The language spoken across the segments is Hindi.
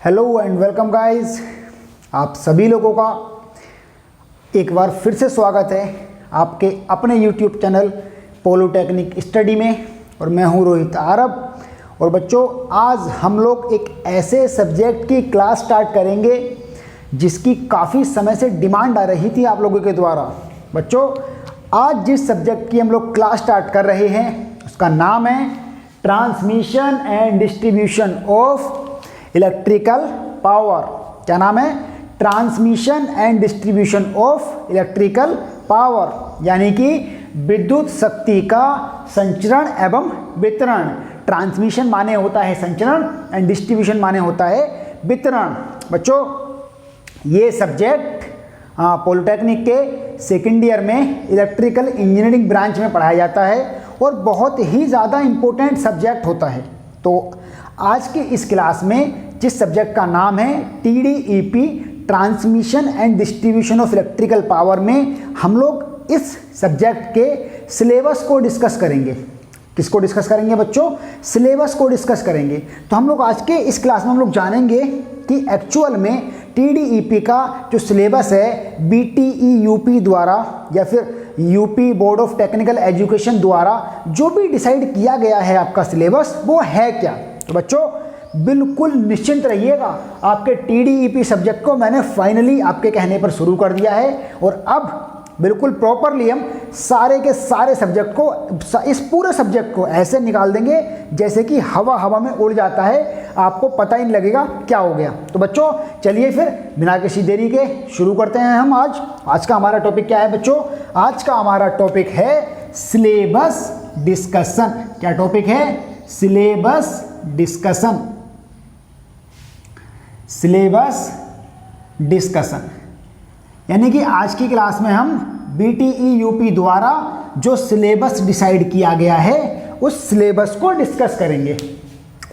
हेलो एंड वेलकम गाइस, आप सभी लोगों का एक बार फिर से स्वागत है आपके अपने यूट्यूब चैनल पॉलिटेक्निक स्टडी में। और मैं हूं रोहित आरब। और बच्चों, आज हम लोग एक ऐसे सब्जेक्ट की क्लास स्टार्ट करेंगे जिसकी काफ़ी समय से डिमांड आ रही थी आप लोगों के द्वारा। बच्चों, आज जिस सब्जेक्ट की हम लोग क्लास स्टार्ट कर रहे हैं उसका नाम है transmission and distribution of electrical power. क्या नाम है? Transmission and distribution of electrical power, यानी कि विद्युत शक्ति का संचरण एवं वितरण। ट्रांसमिशन माने होता है संचरण एंड डिस्ट्रीब्यूशन माने होता है वितरण। बच्चों, ये सब्जेक्ट पॉलिटेक्निक के सेकेंड ईयर में इलेक्ट्रिकल इंजीनियरिंग ब्रांच में पढ़ाया जाता है और बहुत ही ज़्यादा इम्पोर्टेंट सब्जेक्ट होता है। तो आज की इस क्लास में जिस सब्जेक्ट का नाम है TDEP transmission and distribution of electrical power में हम लोग इस सब्जेक्ट के सिलेबस को डिस्कस करेंगे। किसको डिस्कस करेंगे बच्चों? सिलेबस को डिस्कस करेंगे। तो हम लोग आज के इस क्लास में हम लोग जानेंगे कि एक्चुअल में TDEP का जो सिलेबस है BTE UP द्वारा या फिर UP board of technical education द्वारा जो भी डिसाइड किया गया है आपका सिलेबस, वो है क्या। तो बच्चों, बिल्कुल निश्चिंत रहिएगा, आपके TDEP सब्जेक्ट को मैंने फाइनली आपके कहने पर शुरू कर दिया है और अब बिल्कुल प्रॉपरली हम सारे के सारे सब्जेक्ट को, इस पूरे सब्जेक्ट को ऐसे निकाल देंगे जैसे कि हवा हवा में उड़ जाता है, आपको पता ही नहीं लगेगा क्या हो गया। तो बच्चों, चलिए फिर बिना किसी देरी के शुरू करते हैं हम। आज का हमारा टॉपिक क्या है बच्चों? आज का हमारा टॉपिक है सिलेबस डिस्कशन। क्या टॉपिक है? Syllabus discussion. सिलेबस डिस्कशन यानी कि आज की क्लास में हम BTE UP द्वारा जो सिलेबस डिसाइड किया गया है उस सिलेबस को डिस्कस करेंगे।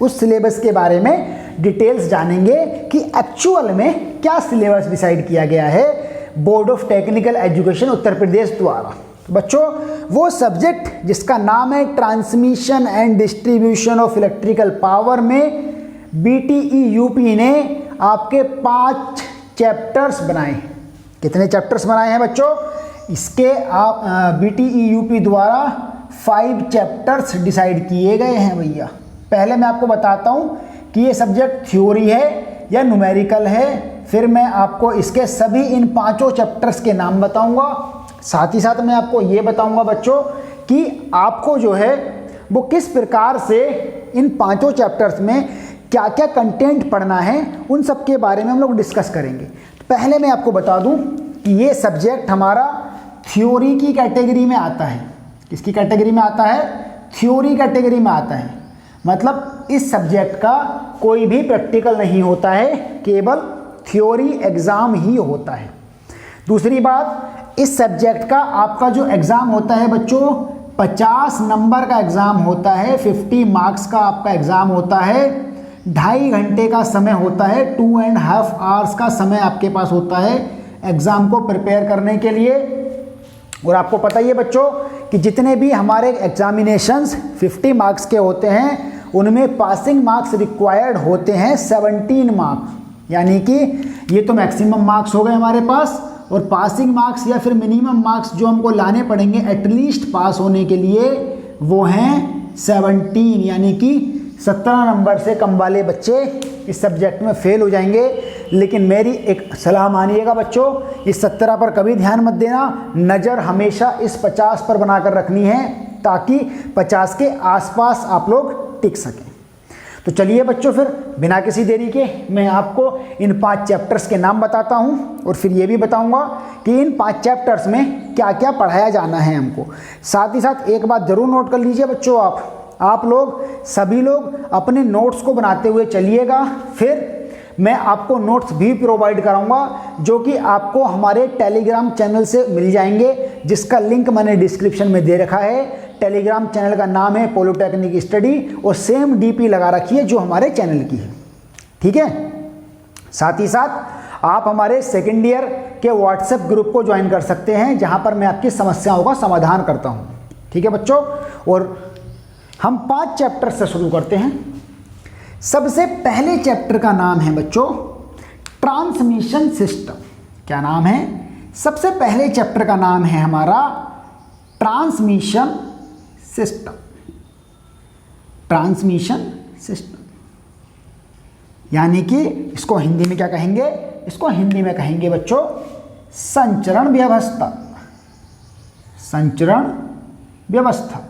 उस सिलेबस के बारे में डिटेल्स जानेंगे कि एक्चुअल में क्या सिलेबस डिसाइड किया गया है board of technical education Uttar Pradesh द्वारा। बच्चों, वो सब्जेक्ट जिसका नाम है transmission and distribution of electrical power में BTE UP ने आपके 5 चैप्टर्स बनाए। कितने चैप्टर्स बनाए हैं बच्चों? इसके आप BTE UP द्वारा 5 चैप्टर्स डिसाइड किए गए हैं भैया। पहले मैं आपको बताता हूँ कि ये सब्जेक्ट थ्योरी है या न्यूमेरिकल है, फिर मैं आपको इसके सभी इन 5 चैप्टर्स के नाम बताऊँगा। साथ ही साथ मैं आपको ये बताऊँगा बच्चों कि आपको जो है वो किस प्रकार से इन 5 चैप्टर्स में क्या क्या कंटेंट पढ़ना है, उन सब के बारे में हम लोग डिस्कस करेंगे। पहले मैं आपको बता दूं कि ये सब्जेक्ट हमारा थ्योरी की कैटेगरी में आता है। किसकी कैटेगरी में आता है? थ्योरी कैटेगरी में आता है। मतलब इस सब्जेक्ट का कोई भी प्रैक्टिकल नहीं होता है, केवल थ्योरी एग्ज़ाम ही होता है। दूसरी बात, इस सब्जेक्ट का आपका जो एग्ज़ाम होता है बच्चों 50 नंबर का एग्ज़ाम होता है, 50 मार्क्स का आपका एग्ज़ाम होता है, 2.5 घंटे का समय होता है, 2.5 आवर्स का समय आपके पास होता है एग्ज़ाम को प्रिपेयर करने के लिए। और आपको पता ही है बच्चों कि जितने भी हमारे एग्जामिनेशंस 50 मार्क्स के होते हैं उनमें पासिंग मार्क्स रिक्वायर्ड होते हैं 17 मार्क्स, यानी कि ये तो मैक्सिमम मार्क्स हो गए हमारे पास। और पासिंग मार्क्स या फिर मिनिमम मार्क्स जो हमको लाने पड़ेंगे एटलीस्ट पास होने के लिए, वो हैं 17, यानी कि 17 नंबर से कम वाले बच्चे इस सब्जेक्ट में फेल हो जाएंगे। लेकिन मेरी एक सलाह मानिएगा बच्चों, इस 17 पर कभी ध्यान मत देना, नज़र हमेशा इस 50 पर बनाकर रखनी है ताकि 50 के आसपास आप लोग टिक सकें। तो चलिए बच्चों, फिर बिना किसी देरी के मैं आपको इन 5 चैप्टर्स के नाम बताता हूँ और फिर ये भी बताऊँगा कि इन 5 चैप्टर्स में क्या क्या पढ़ाया जाना है हमको। साथ ही साथ एक बात ज़रूर नोट कर लीजिए बच्चों, आप लोग सभी लोग अपने नोट्स को बनाते हुए चलिएगा। फिर मैं आपको नोट्स भी प्रोवाइड कराऊंगा जो कि आपको हमारे टेलीग्राम चैनल से मिल जाएंगे, जिसका लिंक मैंने डिस्क्रिप्शन में दे रखा है। टेलीग्राम चैनल का नाम है पॉलिटेक्निक स्टडी और सेम DP लगा रखी है जो हमारे चैनल की है, ठीक है। साथ ही साथ आप हमारे सेकेंड ईयर के व्हाट्सएप ग्रुप को ज्वाइन कर सकते हैं जहां पर मैं आपकी समस्याओं का समाधान करता हूं, ठीक है बच्चों। और हम 5 चैप्टर से शुरू करते हैं। सबसे पहले चैप्टर का नाम है बच्चों ट्रांसमिशन सिस्टम। क्या नाम है? सबसे पहले चैप्टर का नाम है हमारा ट्रांसमिशन सिस्टम। ट्रांसमिशन सिस्टम यानी कि इसको हिंदी में क्या कहेंगे? इसको हिंदी में कहेंगे बच्चों संचरण व्यवस्था। संचरण व्यवस्था।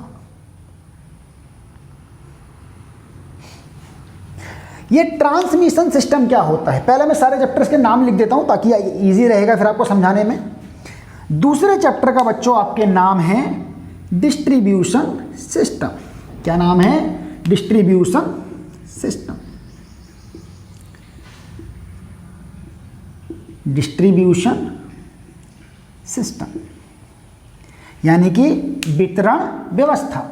ये ट्रांसमिशन सिस्टम क्या होता है? पहले मैं सारे चैप्टर्स के नाम लिख देता हूं ताकि इजी रहेगा फिर आपको समझाने में। दूसरे चैप्टर का बच्चों आपके नाम है डिस्ट्रीब्यूशन सिस्टम। क्या नाम है? Distribution system. डिस्ट्रीब्यूशन सिस्टम यानी कि वितरण व्यवस्था।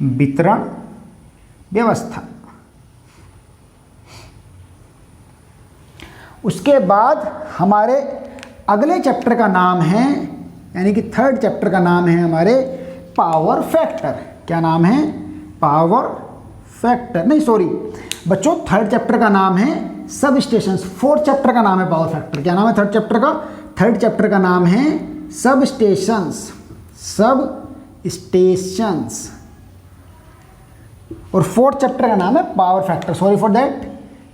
वितरण व्यवस्था। उसके बाद हमारे अगले चैप्टर का नाम है यानी कि थर्ड चैप्टर का नाम है हमारे पावर फैक्टर। क्या नाम है? Power factor. नहीं सॉरी बच्चों, थर्ड चैप्टर का नाम है सब स्टेशंस। फोर्थ चैप्टर का नाम है पावर फैक्टर। क्या नाम है थर्ड चैप्टर का? थर्ड चैप्टर का नाम है सब स्टेशंस। सब स्टेशंस। और फोर्थ चैप्टर का नाम है power factor. Sorry for that.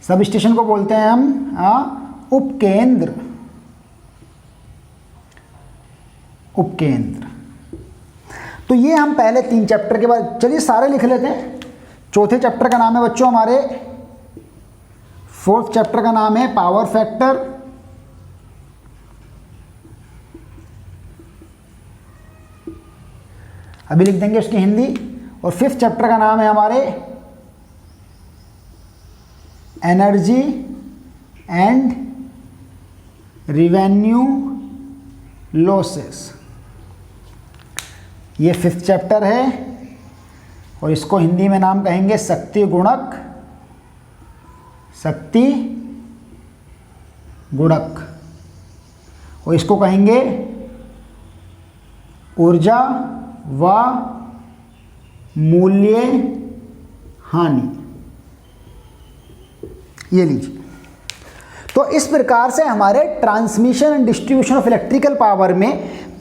Sub station को बोलते हैं हम उपकेंद्र। उपकेंद्र। तो ये हम पहले 3 चैप्टर के बाद, चलिए सारे लिख लेते हैं। चौथे चैप्टर का नाम है बच्चों हमारे, फोर्थ चैप्टर का नाम है पावर फैक्टर। अभी लिख देंगे उसकी हिंदी। और फिफ्थ चैप्टर का नाम है हमारे एनर्जी एंड रिवेन्यू लॉसेस। ये फिफ्थ चैप्टर है और इसको हिंदी में नाम कहेंगे शक्ति गुणक। शक्ति गुणक। और इसको कहेंगे ऊर्जा व मूल्य हानि। ये लीजिए। तो इस प्रकार से हमारे transmission and distribution of electrical power में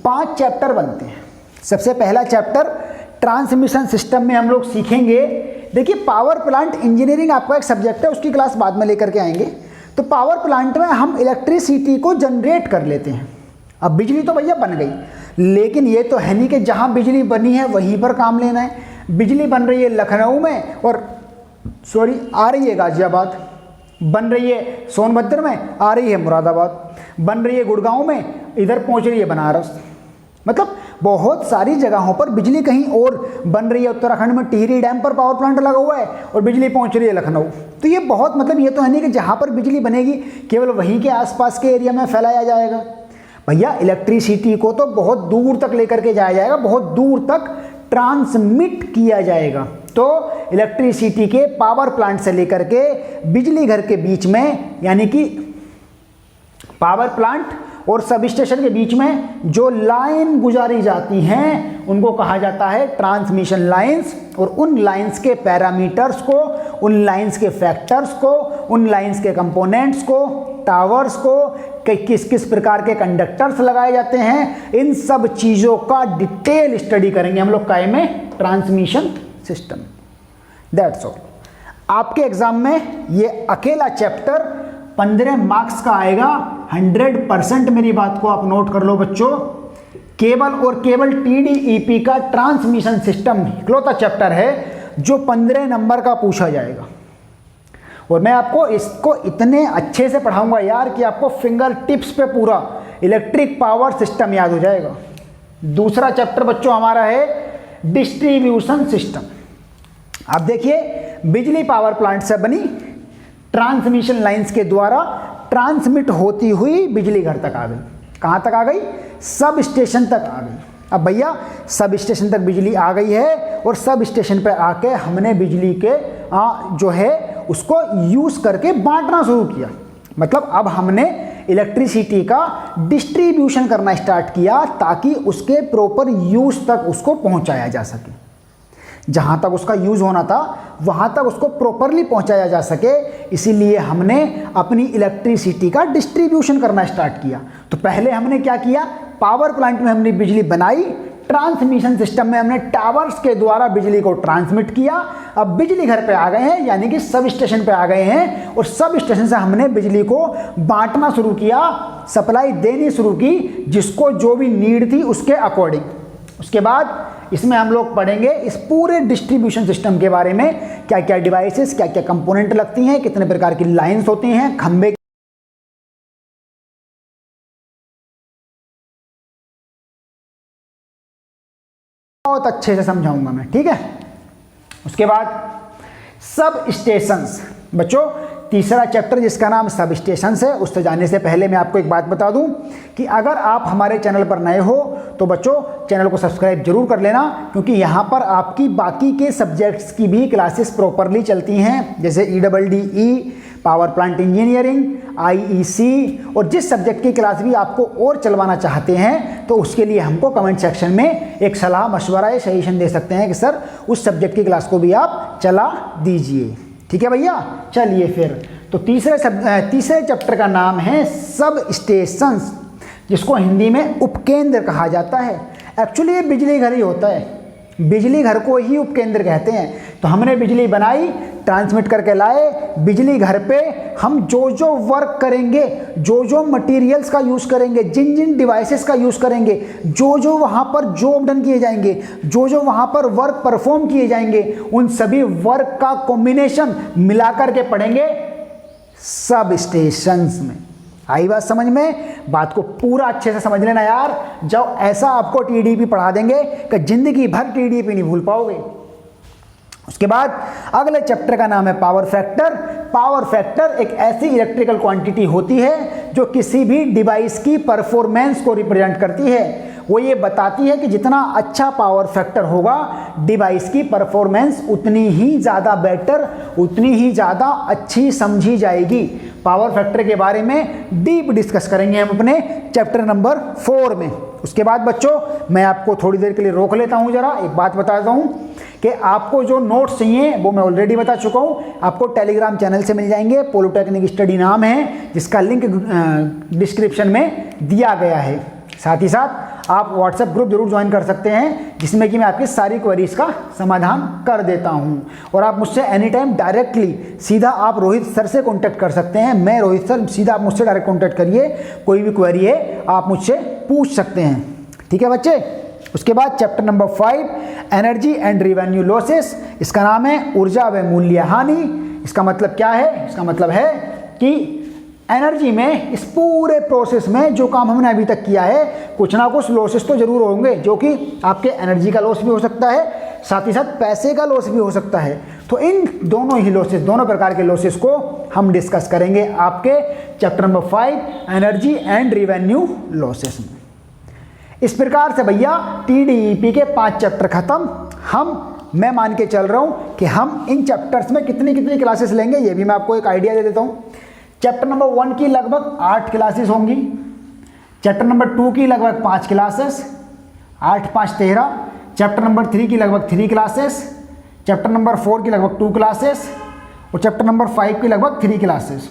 5 चैप्टर बनते हैं। सबसे पहला चैप्टर ट्रांसमिशन सिस्टम में हम लोग सीखेंगे। देखिए पावर प्लांट इंजीनियरिंग आपका एक सब्जेक्ट है, उसकी क्लास बाद में लेकर के आएंगे। तो पावर प्लांट में हम इलेक्ट्रिसिटी को जनरेट कर लेते हैं। अब बिजली तो भैया बन गई, लेकिन ये तो है नहीं कि जहाँ बिजली बनी है वहीं पर काम लेना है। बिजली बन रही है लखनऊ में और आ रही है गाजियाबाद, बन रही है सोनभद्र में, आ रही है मुरादाबाद, बन रही है गुड़गांव में, इधर पहुंच रही है बनारस। मतलब बहुत सारी जगहों पर बिजली कहीं और बन रही है। उत्तराखंड में टिहरी डैम पर पावर प्लांट लगा हुआ है और बिजली पहुंच रही है लखनऊ। तो ये बहुत मतलब ये तो है नहीं कि जहाँ पर बिजली बनेगी केवल वहीं के आसपास के एरिया में फैलाया जाएगा। भैया इलेक्ट्रिसिटी को तो बहुत दूर तक लेकर के जाया जाएगा, बहुत दूर तक ट्रांसमिट किया जाएगा। तो इलेक्ट्रिसिटी के पावर प्लांट से लेकर के बिजली घर के बीच में, यानी कि पावर प्लांट और सब स्टेशन के बीच में जो लाइन गुजारी जाती हैं उनको कहा जाता है ट्रांसमिशन लाइंस। और उन लाइंस के पैरामीटर्स को, उन लाइंस के फैक्टर्स को, उन लाइंस के कंपोनेंट्स को, टावर्स को, किस किस प्रकार के कंडक्टर्स लगाए जाते हैं, इन सब चीज़ों का डिटेल स्टडी करेंगे हम लोग काय में? Transmission system. That's all. आपके एग्जाम में ये अकेला चैप्टर 15 मार्क्स का आएगा। 100% मेरी बात को आप नोट कर लो बच्चों। केवल और केवल TDEP का ट्रांसमिशन सिस्टम इकलौता चैप्टर है जो 15 नंबर का पूछा जाएगा। और मैं आपको इसको इतने अच्छे से पढ़ाऊंगा यार कि आपको फिंगर टिप्स पे पूरा इलेक्ट्रिक पावर सिस्टम याद हो जाएगा। दूसरा चैप्टर बच्चों हमारा है डिस्ट्रीब्यूशन सिस्टम। आप देखिए बिजली पावर प्लांट से बनी, ट्रांसमिशन लाइंस के द्वारा ट्रांसमिट होती हुई बिजली घर तक आ गई। कहाँ तक आ गई? सब स्टेशन तक आ गई। अब भैया सब स्टेशन तक बिजली आ गई है और सब स्टेशन पे आके हमने बिजली के जो है उसको यूज़ करके बांटना शुरू किया। मतलब अब हमने इलेक्ट्रिसिटी का डिस्ट्रीब्यूशन करना स्टार्ट किया ताकि उसके प्रॉपर यूज़ तक उसको पहुंचाया जा सके। जहाँ तक उसका यूज़ होना था वहाँ तक उसको प्रॉपरली पहुँचाया जा सके, इसीलिए हमने अपनी इलेक्ट्रिसिटी का डिस्ट्रीब्यूशन करना स्टार्ट किया। तो पहले हमने क्या किया, पावर प्लांट में हमने बिजली बनाई, ट्रांसमिशन सिस्टम में हमने टावर्स के द्वारा बिजली को ट्रांसमिट किया। अब बिजली घर पे आ गए हैं, यानी कि सब स्टेशन पे आ गए हैं, और सब स्टेशन से हमने बिजली को बांटना शुरू किया, सप्लाई देनी शुरू की, जिसको जो भी नीड थी उसके अकॉर्डिंग। उसके बाद इसमें हम लोग पढ़ेंगे इस पूरे डिस्ट्रीब्यूशन सिस्टम के बारे में, क्या क्या डिवाइसेस, क्या क्या कंपोनेंट लगती हैं, कितने प्रकार की लाइन्स होती हैं, खंबे बहुत अच्छे से समझाऊंगा मैं, ठीक है। उसके बाद सब स्टेशंस, बच्चों तीसरा चैप्टर जिसका नाम सब स्टेशंस है, उससे जाने से पहले मैं आपको एक बात बता दूं कि अगर आप हमारे चैनल पर नए हो तो बच्चों चैनल को सब्सक्राइब जरूर कर लेना, क्योंकि यहाँ पर आपकी बाकी के सब्जेक्ट्स की भी क्लासेस प्रॉपरली चलती हैं, जैसे EEE, power plant engineering, IEC, और जिस सब्जेक्ट की क्लास भी आपको और चलवाना चाहते हैं तो उसके लिए हमको कमेंट सेक्शन में एक सलाह मशवरा या सजेशन दे सकते हैं कि सर उस सब्जेक्ट की क्लास को भी आप चला दीजिए, ठीक है भैया। चलिए फिर, तो तीसरे चैप्टर का नाम है सब स्टेशंस, जिसको हिंदी में उपकेंद्र कहा जाता है। एक्चुअली ये बिजली घर ही होता है, बिजली घर को ही उपकेंद्र कहते हैं। तो हमने बिजली बनाई, ट्रांसमिट करके लाए, बिजली घर पे हम जो जो वर्क करेंगे, जो जो मटेरियल्स का यूज़ करेंगे, जिन जिन डिवाइसेस का यूज़ करेंगे, जो जो वहाँ पर जॉब डन किए जाएंगे, जो जो वहाँ पर वर्क परफॉर्म किए जाएंगे, उन सभी वर्क का कॉम्बिनेशन मिलाकर के पढ़ेंगे सब स्टेशंस में। आई बात समझ में? बात को पूरा अच्छे से समझ लेना यार, जब ऐसा आपको TDP पढ़ा देंगे कि जिंदगी भर TDP नहीं भूल पाओगे। उसके बाद अगले चैप्टर का नाम है पावर फैक्टर। पावर फैक्टर एक ऐसी इलेक्ट्रिकल क्वांटिटी होती है जो किसी भी डिवाइस की परफॉर्मेंस को रिप्रेजेंट करती है। वो ये बताती है कि जितना अच्छा पावर फैक्टर होगा, डिवाइस की परफॉर्मेंस उतनी ही ज़्यादा बेटर, उतनी ही ज़्यादा अच्छी समझी जाएगी। पावर फैक्टर के बारे में डीप डिस्कस करेंगे हम अपने चैप्टर नंबर 4 में। उसके बाद बच्चों मैं आपको थोड़ी देर के लिए रोक लेता हूँ, जरा एक बात बताता हूँ कि आपको जो नोट्स चाहिए वो मैं ऑलरेडी बता चुका हूँ, आपको टेलीग्राम चैनल से मिल जाएंगे। पॉलिटेक्निक स्टडी नाम है, जिसका लिंक डिस्क्रिप्शन में दिया गया है। साथ ही साथ आप व्हाट्सएप ग्रुप जरूर ज्वाइन कर सकते हैं, जिसमें कि मैं आपकी सारी क्वेरीज का समाधान कर देता हूं। और आप मुझसे एनी टाइम डायरेक्टली सीधा आप रोहित सर से कांटेक्ट कर सकते हैं। मैं रोहित सर, सीधा आप मुझसे डायरेक्ट कांटेक्ट करिए, कोई भी क्वेरी है आप मुझसे पूछ सकते हैं, ठीक है बच्चे। उसके बाद chapter number 5 energy and revenue losses, इसका नाम है ऊर्जा व मूल्य हानि। इसका मतलब क्या है? इसका मतलब है कि एनर्जी में इस पूरे प्रोसेस में जो काम हमने अभी तक किया है, कुछ ना कुछ लॉसेस तो जरूर होंगे, जो कि आपके एनर्जी का लॉस भी हो सकता है, साथ ही साथ पैसे का लॉस भी हो सकता है। तो इन दोनों ही लॉसेस, दोनों प्रकार के लॉसेस को हम डिस्कस करेंगे आपके chapter number 5 energy and revenue losses में। इस प्रकार से भैया TDEP के 5 चैप्टर खत्म। मैं मान के चल रहा हूँ कि हम इन चैप्टर्स में कितनी कितनी क्लासेस लेंगे, ये भी मैं आपको एक आइडिया दे देता हूँ। चैप्टर नंबर 1 की लगभग 8 क्लासेस होंगी, चैप्टर नंबर 2 की लगभग 5 क्लासेस, 8 5 13, चैप्टर नंबर 3 की लगभग 3 क्लासेस, चैप्टर नंबर 4 की लगभग 2 क्लासेस, और चैप्टर नंबर 5 की लगभग 3 क्लासेस।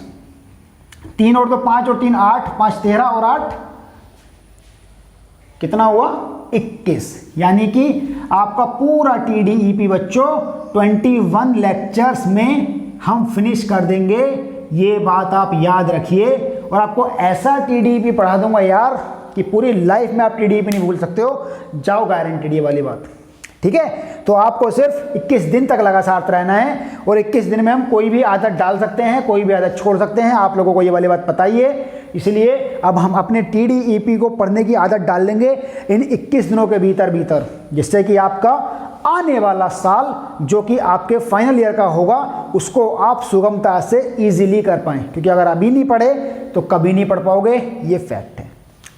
3 और 2 5 और 3 8, 5 13 और 8 कितना हुआ? 21। यानी कि आपका पूरा TDEP बच्चों 21 लेक्चर्स में हम फिनिश कर देंगे। ये बात आप याद रखिए, और आपको ऐसा TDEP पढ़ा दूंगा यार कि पूरी लाइफ में आप TDEP नहीं भूल सकते हो, जाओ गारंटेड ये वाली बात, ठीक है। तो आपको सिर्फ 21 दिन तक लगातार रहना है, और 21 दिन में हम कोई भी आदत डाल सकते हैं, कोई भी आदत छोड़ सकते हैं। आप लोगों को ये वाली बात पता ही है, इसलिए अब हम अपने TDEP को पढ़ने की आदत डाल लेंगे इन 21 दिनों के भीतर, जिससे कि आपका आने वाला साल जो कि आपके फाइनल ईयर का होगा, उसको आप सुगमता से इजीली कर पाएं। क्योंकि अगर अभी नहीं पढ़े तो कभी नहीं पढ़ पाओगे, ये फैक्ट है,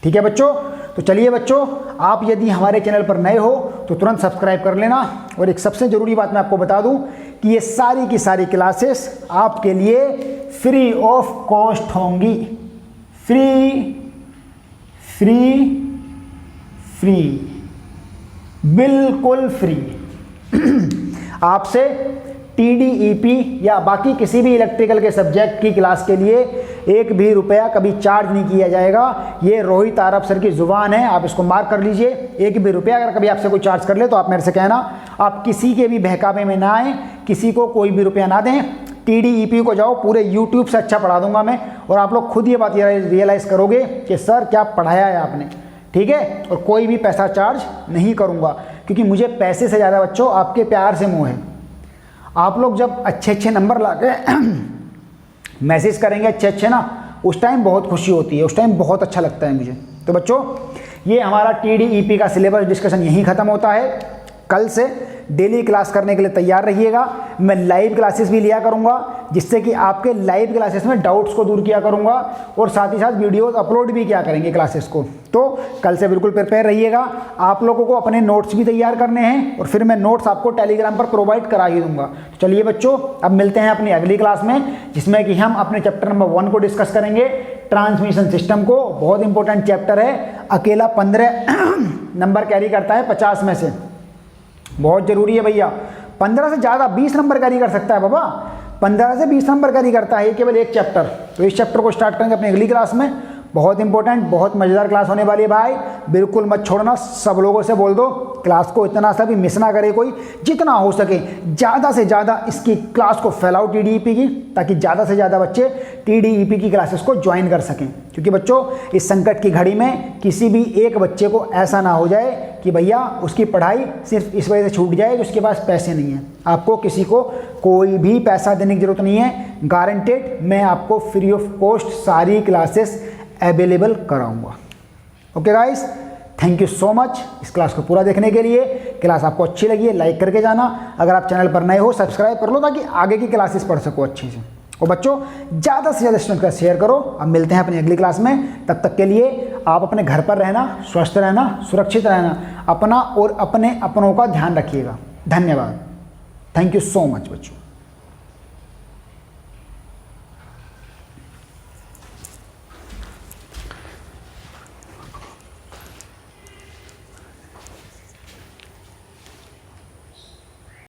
ठीक है बच्चों। तो चलिए बच्चों, आप यदि हमारे चैनल पर नए हो तो तुरंत सब्सक्राइब कर लेना। और एक सबसे ज़रूरी बात मैं आपको बता दूं कि ये सारी की सारी क्लासेस आपके लिए फ्री ऑफ कॉस्ट होंगी। फ्री बिल्कुल फ्री। आपसे TDEP या बाकी किसी भी इलेक्ट्रिकल के सब्जेक्ट की क्लास के लिए 1 भी रुपया कभी चार्ज नहीं किया जाएगा। ये रोहित आरब सर की ज़ुबान है, आप इसको मार्क कर लीजिए। 1 भी रुपया अगर कभी आपसे कोई चार्ज कर ले तो आप मेरे से कहना, आप किसी के भी बहकावे में ना आए, किसी को कोई भी रुपया ना दें। TDEP को जाओ, पूरे YouTube से अच्छा पढ़ा दूंगा मैं, और आप लोग खुद ये बात रियलाइज़ करोगे कि सर क्या पढ़ाया है आपने, ठीक है। और कोई भी पैसा चार्ज नहीं करूँगा, क्योंकि मुझे पैसे से ज़्यादा बच्चों आपके प्यार से मोह है। आप लोग जब अच्छे नंबर ला के मैसेज करेंगे अच्छे ना, उस टाइम बहुत खुशी होती है, उस टाइम बहुत अच्छा लगता है मुझे। तो बच्चों, ये हमारा TDEP का सिलेबस डिस्कशन यहीं ख़त्म होता है। कल से डेली क्लास करने के लिए तैयार रहिएगा। मैं लाइव क्लासेस भी लिया करूंगा, जिससे कि आपके लाइव क्लासेस में डाउट्स को दूर किया करूंगा, और साथ ही साथ वीडियोस अपलोड भी किया करेंगे क्लासेस को। तो कल से बिल्कुल प्रिपेयर रहिएगा। आप लोगों को अपने नोट्स भी तैयार करने हैं, और फिर मैं नोट्स आपको टेलीग्राम पर प्रोवाइड करा ही दूंगा। तो चलिए बच्चों, अब मिलते हैं अपनी अगली क्लास में, जिसमें कि हम अपने चैप्टर नंबर 1 को डिस्कस करेंगे, ट्रांसमिशन सिस्टम को। बहुत इंपॉर्टेंट चैप्टर है, अकेला 15 नंबर कैरी करता है 50 में से। बहुत जरूरी है भैया, 15 से ज़्यादा 20 नंबर कैरी कर सकता है बाबा, 15 से 20 नंबर कैरी करता है ये केवल एक चैप्टर। तो इस चैप्टर को स्टार्ट करेंगे अपनी अगली क्लास में। बहुत इंपॉर्टेंट, बहुत मज़ेदार क्लास होने वाली है भाई, बिल्कुल मत छोड़ना। सब लोगों से बोल दो क्लास को इतना सा भी मिस ना करे कोई, जितना हो सके ज़्यादा से ज़्यादा इसकी क्लास को फैलाओ TDEP की, ताकि ज़्यादा से ज़्यादा बच्चे TDEP की क्लासेस को ज्वाइन कर सकें। क्योंकि बच्चों, इस संकट की घड़ी में किसी भी एक बच्चे को ऐसा ना हो जाए कि भैया उसकी पढ़ाई सिर्फ इस वजह से छूट जाए कि उसके पास पैसे नहीं हैं। आपको किसी को कोई भी पैसा देने की ज़रूरत नहीं है, गारंटेड मैं आपको फ्री ऑफ कॉस्ट सारी क्लासेस अवेलेबल कराऊंगा। Okay guys, thank you so much इस क्लास को पूरा देखने के लिए। क्लास आपको अच्छी लगी है लाइक करके जाना, अगर आप चैनल पर नए हो सब्सक्राइब कर लो, ताकि आगे की क्लासेस पढ़ सको अच्छे से। और बच्चों, ज़्यादा से ज़्यादा स्टूडेंट का शेयर करो। अब मिलते हैं अपनी अगली क्लास में, तब तक के लिए आप अपने घर पर रहना, स्वस्थ रहना, सुरक्षित रहना, अपना और अपने अपनों का ध्यान रखिएगा। धन्यवाद, थैंक यू सो मच बच्चों।